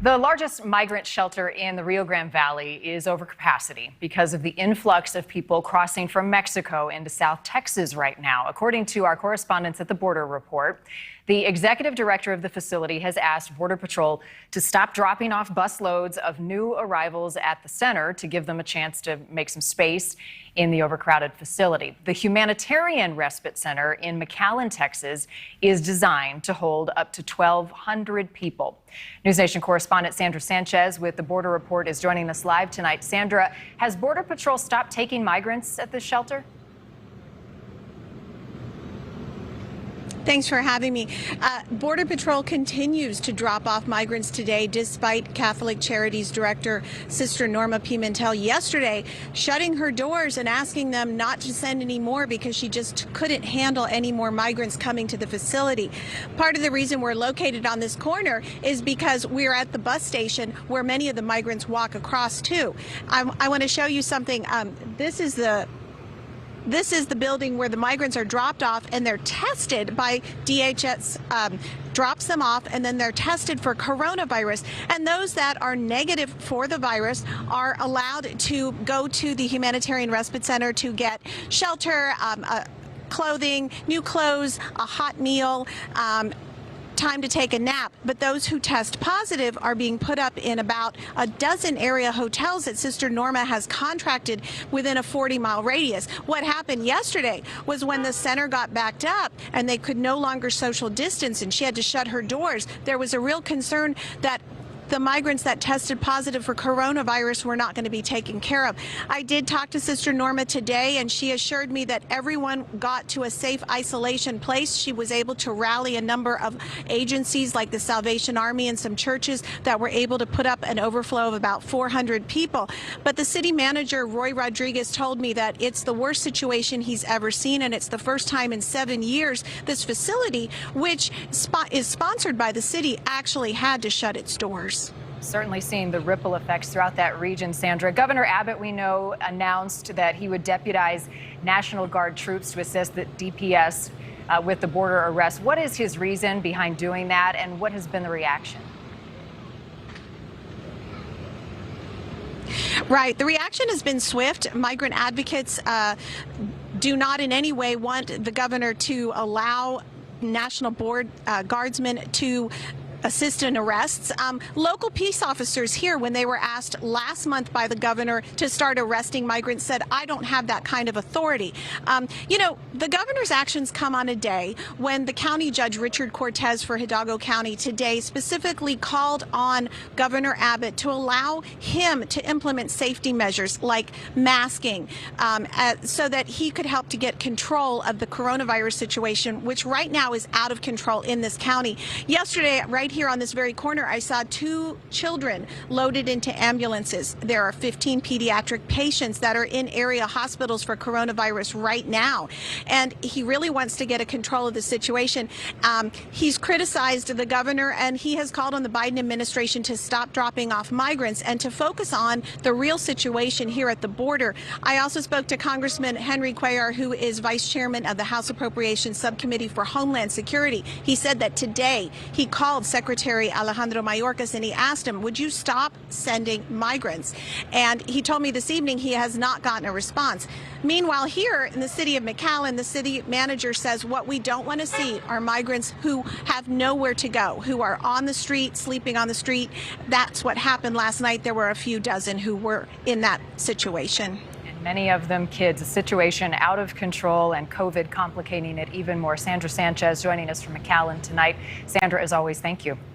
The largest migrant shelter in the Rio Grande Valley is over capacity because of the influx of people crossing from Mexico into South Texas right now. According to our correspondents at the Border Report, the executive director of the facility has asked Border Patrol to stop dropping off busloads of new arrivals at the center to give them a chance to make some space in the overcrowded facility. The Humanitarian Respite Center in McAllen, Texas, is designed to hold up to 1,200 people. NewsNation correspondent Sandra Sanchez with the Border Report is joining us live tonight. Sandra, has Border Patrol stopped taking migrants at this shelter? Thanks for having me. Border Patrol continues to drop off migrants today, despite Catholic Charities Director Sister Norma Pimentel yesterday shutting her doors and asking them not to send any more because she just couldn't handle any more migrants coming to the facility. Part of the reason we're located on this corner is because we're at the bus station where many of the migrants walk across to. I want to show you something. This is the building where the migrants are dropped off and they're tested by DHS, drops them off, and then they're tested for coronavirus. And those that are negative for the virus are allowed to go to the Humanitarian Respite Center to get shelter, clothing, new clothes, a hot meal, time to take a nap. But those who test positive are being put up in about a dozen area hotels that Sister Norma has contracted within a 40-mile radius. What happened yesterday was when the center got backed up and they could no longer social distance and she had to shut her doors, there was a real concern that the migrants that tested positive for coronavirus were not going to be taken care of. I did talk to Sister Norma today, and she assured me that everyone got to a safe isolation place. She was able to rally a number of agencies like the Salvation Army and some churches that were able to put up an overflow of about 400 people. But the city manager, Roy Rodriguez, told me that it's the worst situation he's ever seen, and it's the first time in 7 years this facility, which is sponsored by the city, actually had to shut its doors. Certainly seeing the ripple effects throughout that region, Sandra. Governor Abbott, we know, announced that he would deputize National Guard troops to assist the DPS with the border arrest. What is his reason behind doing that, and what has been the reaction? Right. The reaction has been swift. Migrant advocates do not in any way want the governor to allow National Guardsmen to assist in arrests. Local peace officers here, when they were asked last month by the governor to start arresting migrants, said, I don't have that kind of authority. You know, the governor's actions come on a day when the county judge, Richard Cortez for Hidalgo County, today specifically called on Governor Abbott to allow him to implement safety measures like masking so that he could help to get control of the coronavirus situation, which right now is out of control in this county. Yesterday, right here on this very corner, I saw 2 children loaded into ambulances. There are 15 pediatric patients that are in area hospitals for coronavirus right now. And he really wants to get a control of the situation. He's criticized the governor, and he has called on the Biden administration to stop dropping off migrants and to focus on the real situation here at the border. I also spoke to Congressman Henry Cuellar, who is vice chairman of the House Appropriations Subcommittee for Homeland Security. He said that today he called Secretary Alejandro Mayorkas and he asked him, would you stop sending migrants? And he told me this evening he has not gotten a response. Meanwhile, here in the city of McAllen, the city manager says what we don't want to see are migrants who have nowhere to go, who are on the street, sleeping on the street. That's what happened last night. There were a few dozen who were in that situation. Many of them kids, a situation out of control and COVID complicating it even more. Sandra Sanchez joining us from McAllen tonight. Sandra, as always, thank you.